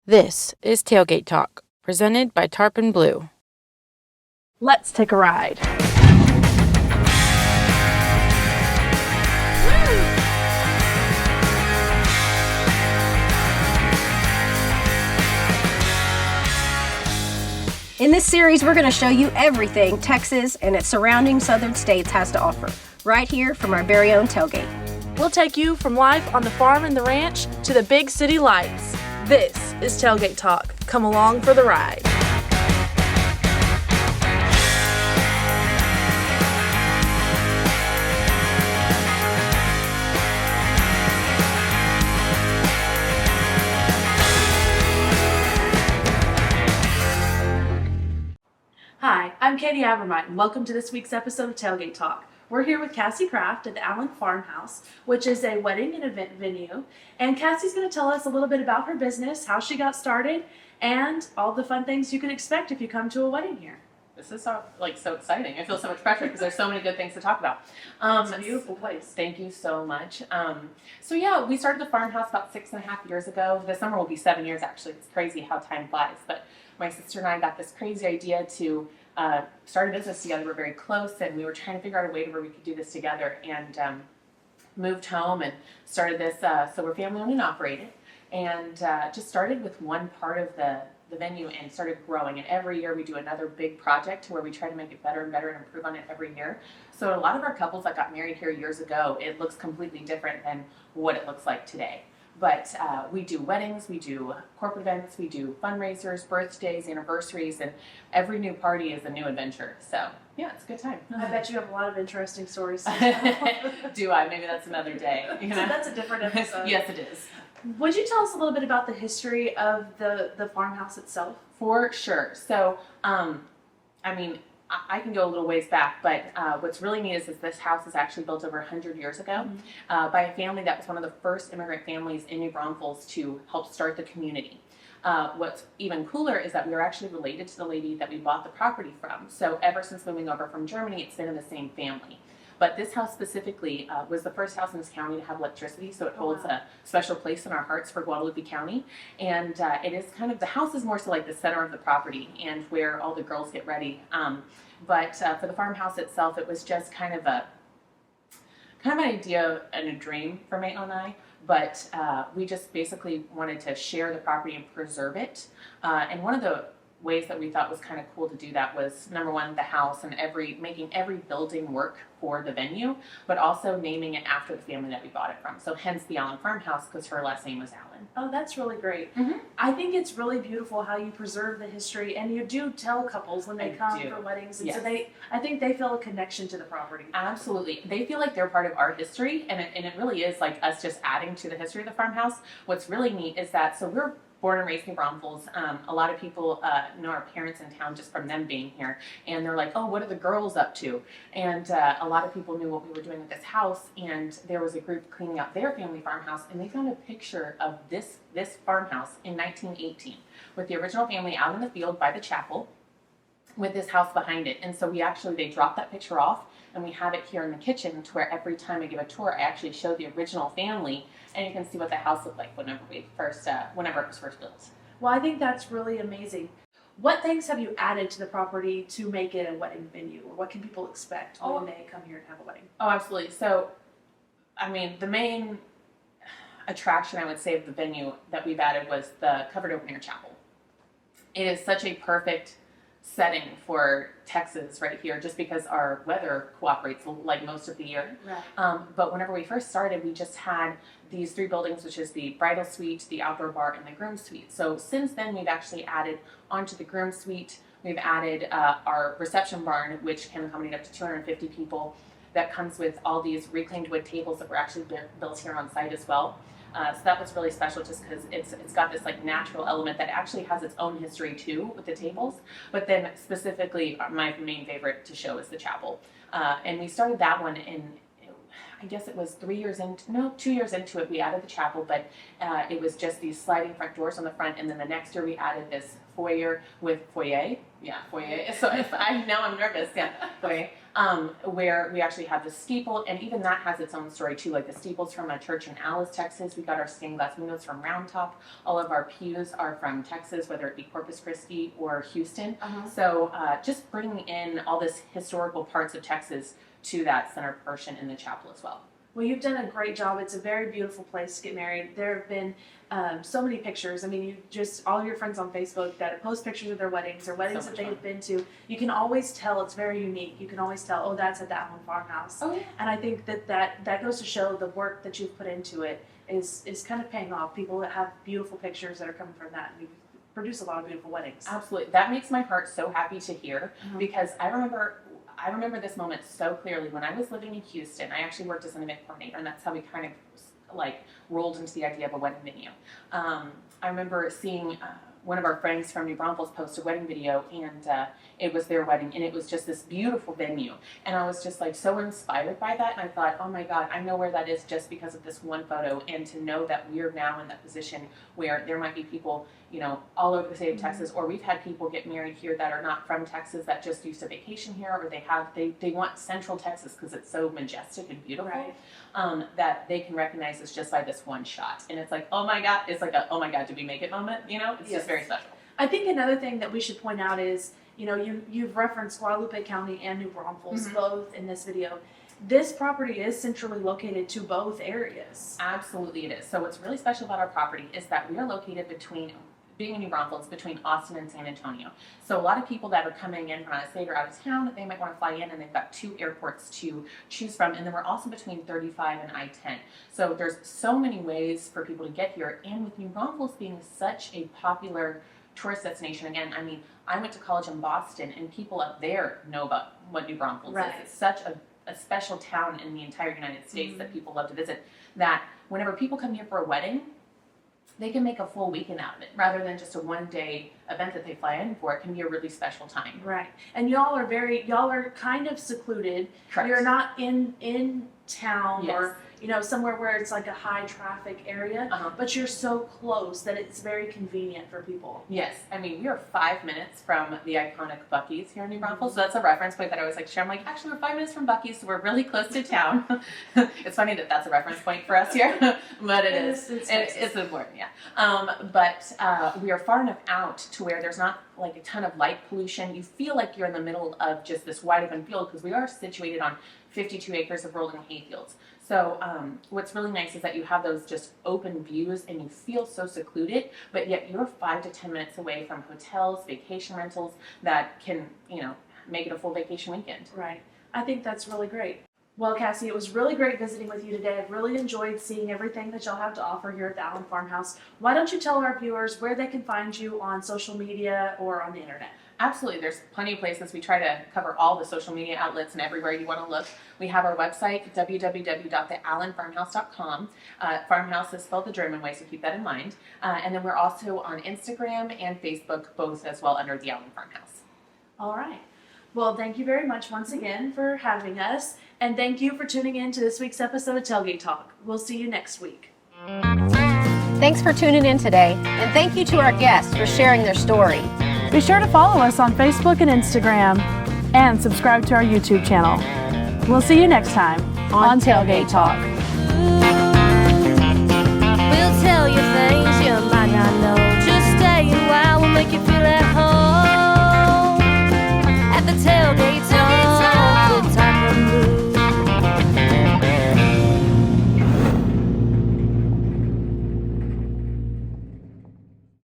This is Tailgate Talk, presented by Tarpon Blue. Let's take a ride. In this series, we're going to show you everything Texas and its surrounding southern states has to offer, right here from our very own tailgate. We'll take you from life on the farm and the ranch to the big city lights. This is Tailgate Talk. Come along for the ride. Hi, I'm Katie Abermite, and welcome to this week's episode of Tailgate Talk. We're here with Cassie Kraft at the Allen Farmhouse, which is a wedding and event venue. And Cassie's going to tell us a little bit about her business, how she got started, and all the fun things you can expect if you come to a wedding here. This is so exciting. I feel so much pressure because there's so many good things to talk about. It's a beautiful place. Thank you so much. We started the farmhouse about 6.5 years ago. This summer will be 7 years actually. It's crazy how time flies. But my sister and I got this crazy idea to start a business together. We're very close, and we were trying to figure out a way where we could do this together, and moved home and started this. So we're family owned and operated, and just started with one part of the venue and started growing. And every year we do another big project to where we try to make it better and better and improve on it every year. So a lot of our couples that got married here years ago, it looks completely different than what it looks like today. But we do weddings, we do corporate events, we do fundraisers, birthdays, anniversaries, and every new party is a new adventure. So yeah, it's a good time. I bet you have a lot of interesting stories. Do I? Maybe that's another day. You know? So that's a different episode. Yes, it is. Would you tell us a little bit about the history of the farmhouse itself? For sure. So, I can go a little ways back, but what's really neat is this house is actually built over 100 years ago by a family that was one of the first immigrant families in New Braunfels to help start the community. What's even cooler is that we are actually related to the lady that we bought the property from. So ever since moving over from Germany, it's been in the same family. But this house specifically was the first house in this county to have electricity, so it holds a special place in our hearts for Guadalupe County. And it is the house is more so like the center of the property and where all the girls get ready. But for the farmhouse itself, it was just kind of an idea and a dream for Maitland and I. But we just basically wanted to share the property and preserve it. And one of the ways that we thought was kind of cool to do that was, number one, the house and making every building work for the venue, but also naming it after the family that we bought it from. So hence the Allen Farmhouse, because her last name was Allen. Oh, that's really great. Mm-hmm. I think it's really beautiful how you preserve the history, and you do tell couples when they come for weddings, and yes. So I think they feel a connection to the property. Absolutely. They feel like they're part of our history, and it really is like us just adding to the history of the farmhouse. What's really neat is that, so we're born and raised in Braunfels. A lot of people know our parents in town just from them being here, and they're like, oh, what are the girls up to? And a lot of people knew what we were doing at this house, and there was a group cleaning out their family farmhouse, and they found a picture of this farmhouse in 1918 with the original family out in the field by the chapel with this house behind it. And so they dropped that picture off, and we have it here in the kitchen to where every time I give a tour, I actually show the original family, and you can see what the house looked like whenever it was first built. Well, I think that's really amazing. What things have you added to the property to make it a wedding venue, or what can people expect when they come here to have a wedding? Oh, absolutely. So, the main attraction, I would say, of the venue that we've added was the covered open-air chapel. It is such a perfect setting for Texas right here, just because our weather cooperates like most of the year. Right. But whenever we first started, we just had these 3 buildings, which is the bridal suite, the outdoor bar, and the groom suite. So since then, we've actually added onto the groom suite, we've added our reception barn, which can accommodate up to 250 people. That comes with all these reclaimed wood tables that were actually built here on site as well. So that was really special, just because it's got this natural element that actually has its own history too with the tables. But then specifically, my main favorite to show is the chapel. And we started that one in, I I guess it was 2 years into it, we added the chapel, but it was just these sliding front doors on the front, and then the next year we added this foyer. Yeah, foyer. So I know I'm nervous. Yeah, foyer. Where we actually have the steeple, and even that has its own story too. Like the steeple's from a church in Alice, Texas. We got our stained glass windows from Round Top. All of our pews are from Texas, whether it be Corpus Christi or Houston. So just bringing in all this historical parts of Texas to that center portion in the chapel as well. Well, you've done a great job. It's a very beautiful place to get married. There have been so many pictures. I mean, you just, all of your friends on Facebook that post pictures of their weddings or weddings So that much they've been to. You can always tell it's very unique. You can always tell, oh, that's at the Allen Farmhouse. Oh, yeah. And I think that goes to show the work that you've put into it is kind of paying off. People that have beautiful pictures that are coming from that. And you produce a lot of beautiful weddings. Absolutely. That makes my heart so happy to hear because I remember this moment so clearly when I was living in Houston. I actually worked as an event coordinator, and that's how we kind of like rolled into the idea of a wedding venue. I remember seeing one of our friends from New Braunfels post a wedding video, and it was their wedding, and it was just this beautiful venue. And I was just like so inspired by that, and I thought, oh my God, I know where that is just because of this one photo. And to know that we're now in that position where there might be people, you know, all over the state of Texas, or we've had people get married here that are not from Texas that just used to vacation here, or they want Central Texas because it's so majestic and beautiful. Right. That they can recognize us just by this one shot. And it's like, oh my God, it's like a, oh my God, did we make it moment? You know, it's just very special. I think another thing that we should point out is, you know, you've referenced Guadalupe County and New Braunfels both in this video. This property is centrally located to both areas. Absolutely it is. So what's really special about our property is that we are located being in New Braunfels, between Austin and San Antonio. So a lot of people that are coming in from out of state or out of town, they might want to fly in, and they've got 2 airports to choose from. And then we're also between 35 and I-10. So there's so many ways for people to get here. And with New Braunfels being such a popular tourist destination, again, I mean, I went to college in Boston, and people up there know about what New Braunfels is. It's such a special town in the entire United States that people love to visit, that whenever people come here for a wedding, they can make a full weekend out of it rather than just a one-day event that they fly in for. It can be a really special time. Right. And y'all are kind of secluded. Correct. You're not in town Yes. or, you know, somewhere where it's like a high traffic area, but you're so close that it's very convenient for people. Yes. I mean, we are 5 minutes from the iconic Buc-ee's here in New Braunfels. So that's a reference point that I always like to share. I'm like, actually, we're 5 minutes from Buc-ee's, so we're really close to town. It's funny that that's a reference point for us here, but it is. It's important, yeah. But we are far enough out to where there's not like a ton of light pollution. You feel like you're in the middle of just this wide open field because we are situated on 52 acres of rolling hayfields. So what's really nice is that you have those just open views and you feel so secluded, but yet you're 5 to 10 minutes away from hotels, vacation rentals that can, you know, make it a full vacation weekend. Right. I think that's really great. Well, Cassie, it was really great visiting with you today. I've really enjoyed seeing everything that y'all have to offer here at the Allen Farmhouse. Why don't you tell our viewers where they can find you on social media or on the internet? Absolutely. There's plenty of places. We try to cover all the social media outlets and everywhere you want to look. We have our website, www.theallenfarmhouse.com. Farmhouse is spelled the German way, so keep that in mind. And then we're also on Instagram and Facebook, both as well under the Allen Farmhouse. All right. Well, thank you very much once again for having us. And thank you for tuning in to this week's episode of Tailgate Talk. We'll see you next week. Thanks for tuning in today, and thank you to our guests for sharing their story. Be sure to follow us on Facebook and Instagram and subscribe to our YouTube channel. We'll see you next time on Tailgate Talk. We'll tell you things